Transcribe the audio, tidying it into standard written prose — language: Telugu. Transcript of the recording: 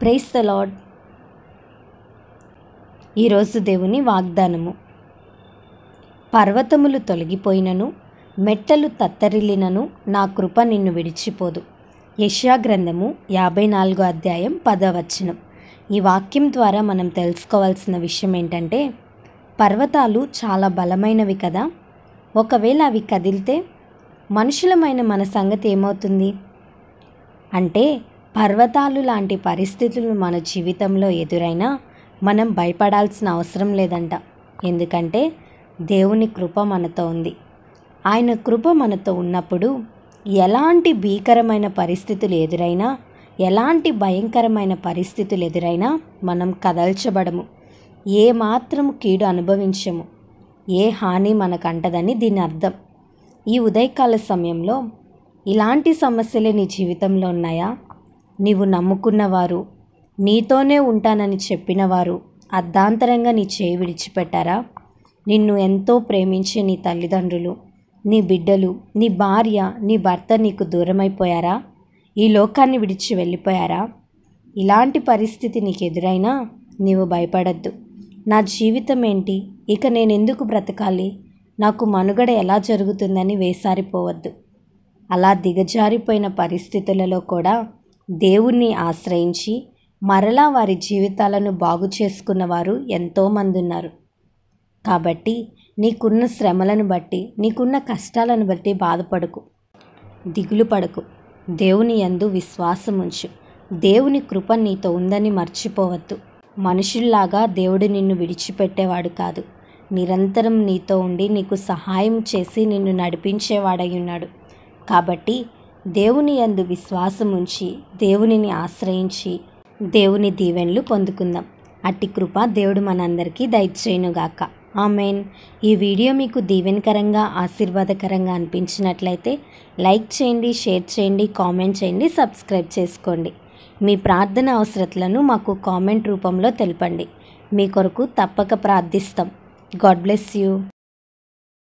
Praise the lord. ఈరోజు దేవుని వాగ్దానము. పర్వతములు తొలగిపోయినను, మెట్టలు తత్తరిల్లినను నా కృప నిన్ను విడిచిపోదు. యెషయా గ్రంథము 54వ అధ్యాయం 10వ వచనం. ఈ వాక్యం ద్వారా మనం తెలుసుకోవాల్సిన విషయం ఏంటంటే, పర్వతాలు చాలా బలమైనవి కదా. ఒకవేళ అవి కదిలితే మనుషులమైన మన సంగతి ఏమవుతుంది అంటే, పర్వతాలు లాంటి పరిస్థితులు మన జీవితంలో ఎదురైనా మనం భయపడాల్సిన అవసరం లేదంట. ఎందుకంటే దేవుని కృప మనతో ఉంది. ఆయన కృప మనతో ఉన్నప్పుడు ఎలాంటి భీకరమైన పరిస్థితులు ఎదురైనా, ఎలాంటి భయంకరమైన పరిస్థితులు ఎదురైనా మనం కదల్చబడము, ఏ మాత్రం కీడు అనుభవించము, ఏ హాని మనకు అంటదని దీని అర్థం. ఈ ఉదయకాల సమయంలో ఇలాంటి సమస్యలే నీ జీవితంలో ఉన్నాయా? నీవు నమ్ముకున్నవారు, నీతోనే ఉంటానని చెప్పినవారు అర్ధాంతరంగా నీ చేయి విడిచిపెట్టారా? నిన్ను ఎంతో ప్రేమించే నీ తల్లిదండ్రులు, నీ బిడ్డలు, నీ భార్య, నీ భర్త నీకు దూరమైపోయారా? ఈ లోకాన్ని విడిచి వెళ్ళిపోయారా? ఇలాంటి పరిస్థితి నీకు ఎదురైనా నీవు భయపడద్దు. నా జీవితం ఏంటి, ఇక నేను ఎందుకు బ్రతకాలి, నాకు మనుగడ ఎలా జరుగుతుందని వేసారిపోవద్దు. అలా దిగజారిపోయిన పరిస్థితులలో కూడా దేవుణ్ణి ఆశ్రయించి మరలా వారి జీవితాలను బాగు చేసుకున్న వారు ఎంతోమంది ఉన్నారు. కాబట్టి నీకున్న శ్రమలను బట్టి, నీకున్న కష్టాలను బట్టి బాధపడకు, దిగులు పడకు. దేవుని యందు విశ్వాసం ఉంచు. దేవుని కృప నీతో ఉందని మర్చిపోవద్దు. మనుషుల్లాగా దేవుడు నిన్ను విడిచిపెట్టేవాడు కాదు. నిరంతరం నీతో ఉండి నీకు సహాయం చేసి నిన్ను నడిపించేవాడై ఉన్నాడు. కాబట్టి దేవుని యందు విశ్వాసం ఉంచి, దేవునిని ఆశ్రయించి దేవుని దీవెనలు పొందుకుందాం. అట్టి కృప దేవుడు మనందరికీ దయచేయునుగాక. ఆమేన్. ఈ వీడియో మీకు దీవెనకరంగా, ఆశీర్వాదకరంగా అనిపించినట్లయితే లైక్ చేయండి, షేర్ చేయండి, కామెంట్ చేయండి, సబ్స్క్రైబ్ చేసుకోండి. మీ ప్రార్థన అవసరతలను మాకు కామెంట్ రూపంలో తెలపండి. మీ కొరకు తప్పక ప్రార్థిస్తాం. God bless you.